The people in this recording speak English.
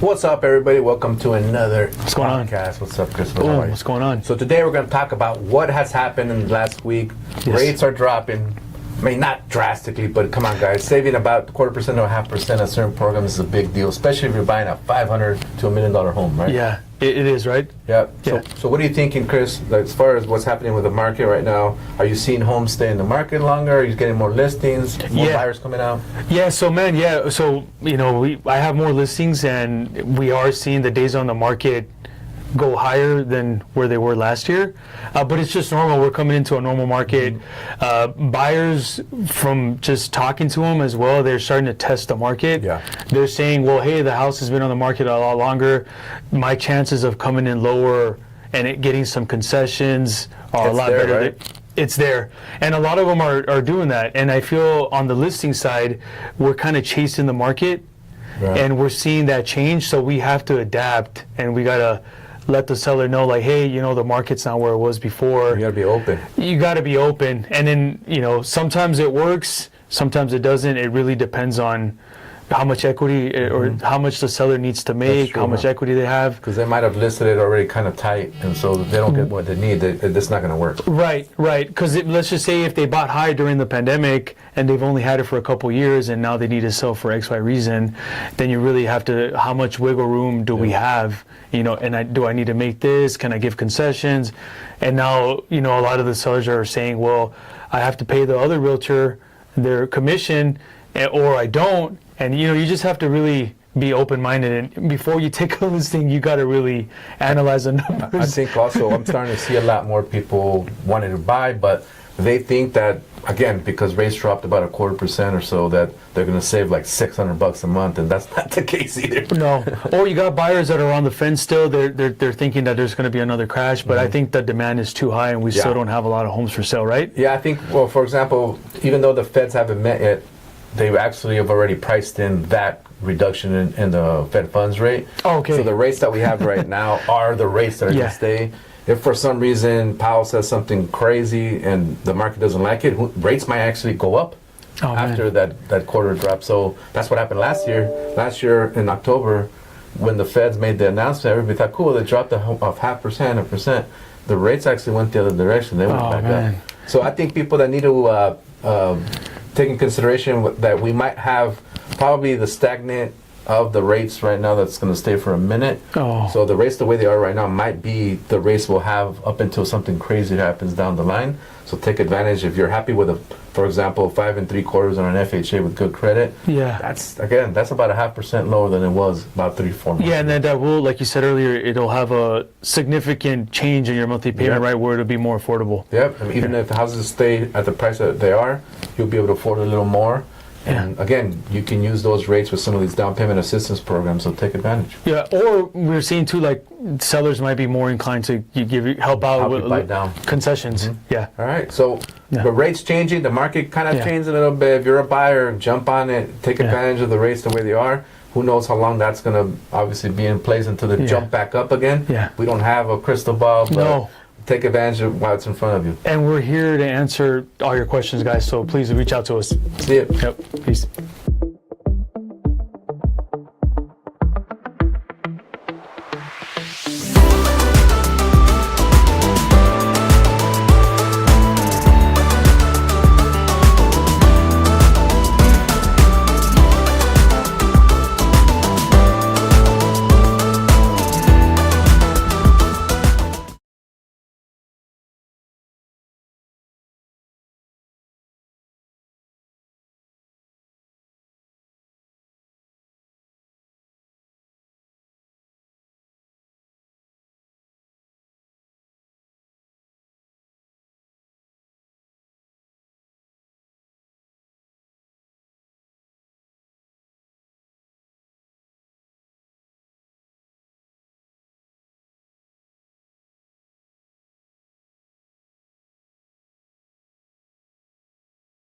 What's up, everybody? Welcome to another going podcast. What's up, Chris? What's going on? So today we're going to talk about what has happened in the last week. Yes. Rates are dropping. I mean, not drastically, but come on, guys. Saving about 1/4% to 1/2% on certain programs is a big deal, especially if you're buying a $500 to $1 million home, right? Yeah, it is, right? Yeah. Yeah. So what are you thinking, Chris, like, as far as what's happening with the market right now? Are you seeing homes stay in the market longer? Are you getting more listings, more buyers coming out? Yeah, so I have more listings, and we are seeing the days on the market go higher than where they were last year. But it's just normal. We're coming into a normal market. Buyers, from just talking to them as well, they're starting to test the market. Yeah. They're saying, well, hey, the house has been on the market a lot longer. My chances of coming in lower and getting some concessions are a lot better. Right? It's there. And a lot of them are doing that. And I feel on the listing side, we're kind of chasing the market. Right. And we're seeing that change. So we have to adapt, and we got to let the seller know, like, hey, the market's not where it was before. You got to be open. You got to be open. And then, sometimes it works, sometimes it doesn't. It really depends on how much equity or how much the seller needs to make, true, how much equity they have. Because they might have listed it already kind of tight, and so if they don't get what they need, it's not going to work. Right. Because let's just say if they bought high during the pandemic and they've only had it for a couple years and now they need to sell for X, Y reason, then you really have to, how much wiggle room do we have? And do I need to make this? Can I give concessions? And now, a lot of the sellers are saying, well, I have to pay the other realtor their commission, or I don't. And, you just have to really be open-minded. And before you take a listing, you got to really analyze the numbers. I think also I'm starting to see a lot more people wanting to buy, but they think that, again, because rates dropped about 1/4% or so, that they're going to save like $600 a month, and that's not the case either. No. Or you got buyers that are on the fence still. They're thinking that there's going to be another crash, but I think the demand is too high, and we still don't have a lot of homes for sale, right? Yeah, I think, well, for example, even though the feds haven't met yet, they actually have already priced in that reduction in the Fed funds rate. Oh, okay. So the rates that we have right now are the rates that are going to stay. If for some reason Powell says something crazy and the market doesn't like it, rates might actually go up after that quarter drop. So that's what happened last year. Last year in October, when the Feds made the announcement, everybody thought, cool, they dropped of 0.5%, 1%. The rates actually went the other direction. They went back up. So I think people that need to take in consideration that we might have probably the stagnant of the rates right now that's going to stay for a minute. So the rates the way they are right now might be the rates we'll have up until something crazy happens down the line. So take advantage. If you're happy with for example, 5 3/4 on an FHA with good credit. Yeah. That's about 0.5% lower than it was about 3-4 months. Yeah, and then that will, like you said earlier, it'll have a significant change in your monthly payment, right, where it'll be more affordable. Yep. And even if the houses stay at the price that they are, you'll be able to afford a little more. And again, you can use those rates with some of these down payment assistance programs, so take advantage. Yeah, or we're seeing too, like, sellers might be more inclined to help out with concessions. Yeah. All right. So the rates changing, the market kind of changed a little bit. If you're a buyer, jump on it, take advantage of the rates the way they are. Who knows how long that's going to obviously be in place until they jump back up again. Yeah. We don't have a crystal ball, but take advantage of what's in front of you. And we're here to answer all your questions, guys, so please reach out to us. See you. Yep. Peace.